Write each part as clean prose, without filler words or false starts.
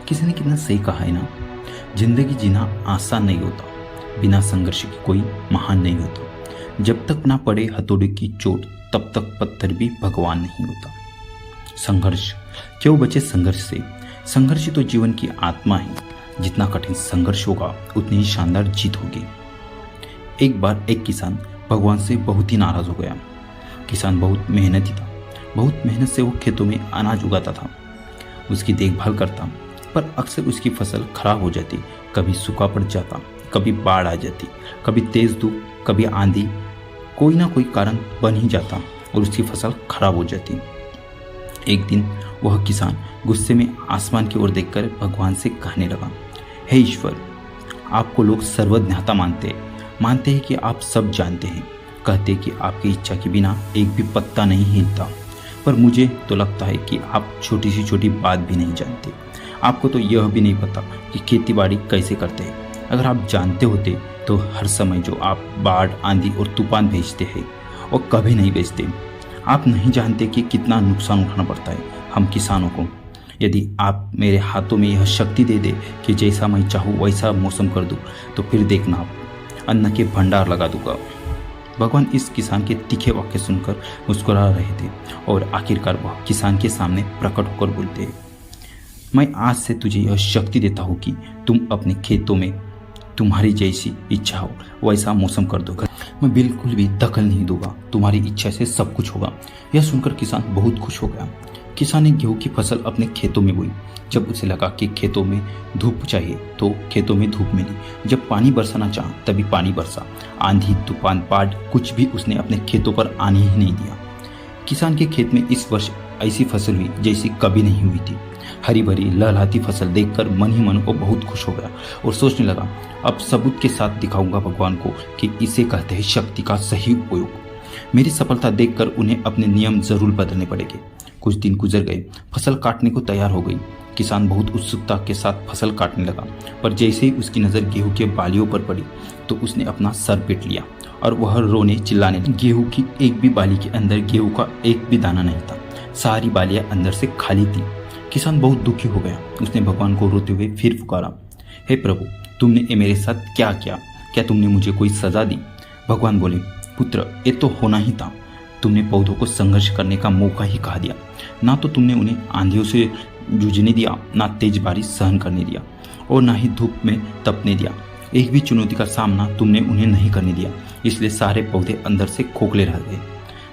किसी ने कितना सही कहा है ना, जिंदगी जीना आसान नहीं होता, बिना संघर्ष के कोई महान नहीं होता। जब तक ना पड़े हथौड़े की चोट तब तक पत्थर भी भगवान नहीं होता। संघर्ष क्यों बचे संघर्ष से? संघर्ष तो जीवन की आत्मा है। जितना कठिन संघर्ष होगा उतनी ही शानदार जीत होगी। एक बार एक किसान भगवान से बहुत ही नाराज हो गया। किसान बहुत मेहनती था। बहुत मेहनत से वो खेतों में अनाज उगाता था, उसकी देखभाल करता, पर अक्सर उसकी फसल खराब हो जाती। कभी सूखा पड़ जाता, कभी बाढ़ आ जाती, कभी तेज धूप, कभी आंधी, कोई ना कोई कारण बन ही जाता और उसकी फसल खराब हो जाती। एक दिन वह किसान गुस्से में आसमान की ओर देखकर भगवान से कहने लगा, हे ईश्वर, आपको लोग सर्वज्ञाता मानते हैं कि आप सब जानते हैं, कहते कि आपकी इच्छा के बिना एक भी पत्ता नहीं हिलता, पर मुझे तो लगता है कि आप छोटी सी छोटी बात भी नहीं जानते। आपको तो यह भी नहीं पता कि खेती बाड़ी कैसे करते हैं। अगर आप जानते होते तो हर समय जो आप बाढ़, आंधी और तूफान भेजते हैं और कभी नहीं भेजते। आप नहीं जानते कि कितना नुकसान उठाना पड़ता है हम किसानों को। यदि आप मेरे हाथों में यह शक्ति दे दे कि जैसा मैं चाहूँ वैसा मौसम कर दूँ, तो फिर देखना, आप अन्न के भंडार लगा दूंगा। भगवान इस किसान के तीखे वाक्य सुनकर मुस्कुरा रहे थे और आखिरकार वह किसान के सामने प्रकट होकर बोलते, मैं आज से तुझे यह शक्ति देता हूँ कि तुम अपने खेतों में तुम्हारी जैसी इच्छा हो वैसा मौसम कर दोगा। मैं बिल्कुल भी दखल नहीं दूंगा, तुम्हारी इच्छा से सब कुछ होगा। यह सुनकर किसान बहुत खुश हो गया। किसान ने गेहूं की फसल अपने खेतों में बोई। जब उसे लगा कि खेतों में धूप चाहिए तो खेतों में धूप मिली। जब पानी बरसाना चाहा तभी पानी बरसा। आंधी, तूफान, बाढ़ कुछ भी उसने अपने खेतों पर आने ही नहीं दिया। किसान के खेत में इस वर्ष ऐसी फसल हुई जैसी कभी नहीं हुई थी। हरी भरी लहलहाती फसल देखकर मन ही मन को बहुत खुश हो गया और सोचने लगा, अब सबूत के साथ दिखाऊंगा भगवान को कि इसे कहते हैं शक्ति का सही उपयोग। मेरी सफलता देखकर उन्हें अपने नियम जरूर बदलने पड़ेंगे। कुछ दिन गुजर गए, फसल काटने को तैयार हो गई। किसान बहुत उत्सुकता के साथ फसल काटने लगा, पर जैसे ही उसकी नज़र गेहूं के बालियों पर पड़ी तो उसने अपना सर पीट लिया और वह रोने चिल्लाने लगी। गेहूं की एक भी बाली के अंदर गेहूं का एक भी दाना नहीं था। सारी बालियां अंदर से खाली थी। किसान बहुत दुखी हो गया। उसने भगवान को रोते हुए फिर पुकारा, हे प्रभु, तुमने मेरे साथ क्या किया? क्या तुमने मुझे कोई सजा दी? भगवान बोले, पुत्र, ये तो होना ही था। तुमने पौधों को संघर्ष करने का मौका ही कहा दिया। ना तो तुमने उन्हें आंधियों से जूझने दिया, ना तेज बारिश सहन करने दिया और ना ही धूप में तपने दिया। एक भी चुनौती का सामना तुमने उन्हें नहीं करने दिया, इसलिए सारे पौधे अंदर से खोखले रह गए।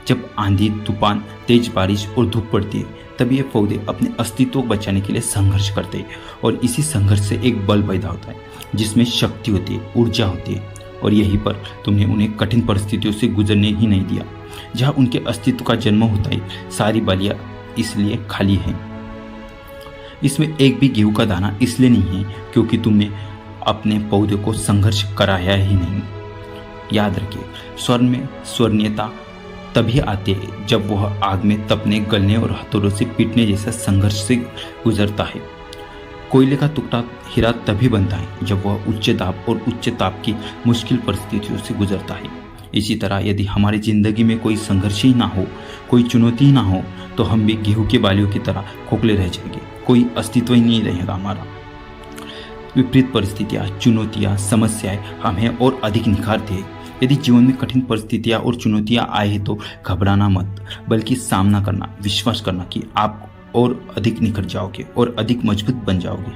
जब आंधी, तूफान, तेज बारिश और धूप पड़ती है तब ये पौधे अपने अस्तित्व को बचाने के लिए संघर्ष करते हैं और इसी संघर्ष से एक बल पैदा होता है जिसमें शक्ति होती है, ऊर्जा होती है। और यहीं पर तुमने उन्हें कठिन परिस्थितियों से गुजरने ही नहीं दिया। जहाँ उनके अस्तित्व का जन्म होता है, सारी बालियां इसलिए खाली हैं। इसमें एक भी गेहूं का दाना इसलिए नहीं है क्योंकि तुमने अपने पौधे को संघर्ष कराया ही नहीं। याद रखिए, स्वर में स्वर्णीयता तभी आती है जब वह आग में तपने, गलने और हथौड़ों से पीटने जैसा संघर्ष से गुजरता है। कोयले का टुकड़ा हीरा तभी बनता है जब वह उच्च दाब और उच्च ताप की मुश्किल परिस्थितियों से गुजरता है। इसी तरह यदि हमारी जिंदगी में कोई संघर्ष ही ना हो, कोई चुनौती ही ना हो, तो हम भी गेहूं की बालियों की तरह खोखले रह जाएंगे। कोई अस्तित्व ही नहीं रहेगा हमारा। विपरीत परिस्थितियाँ, चुनौतियाँ, समस्याएं हमें और अधिक निखारती है। यदि जीवन में कठिन परिस्थितियाँ और चुनौतियाँ आए तो घबराना मत, बल्कि सामना करना, विश्वास करना कि आप और अधिक निखर जाओगे और अधिक मजबूत बन जाओगे।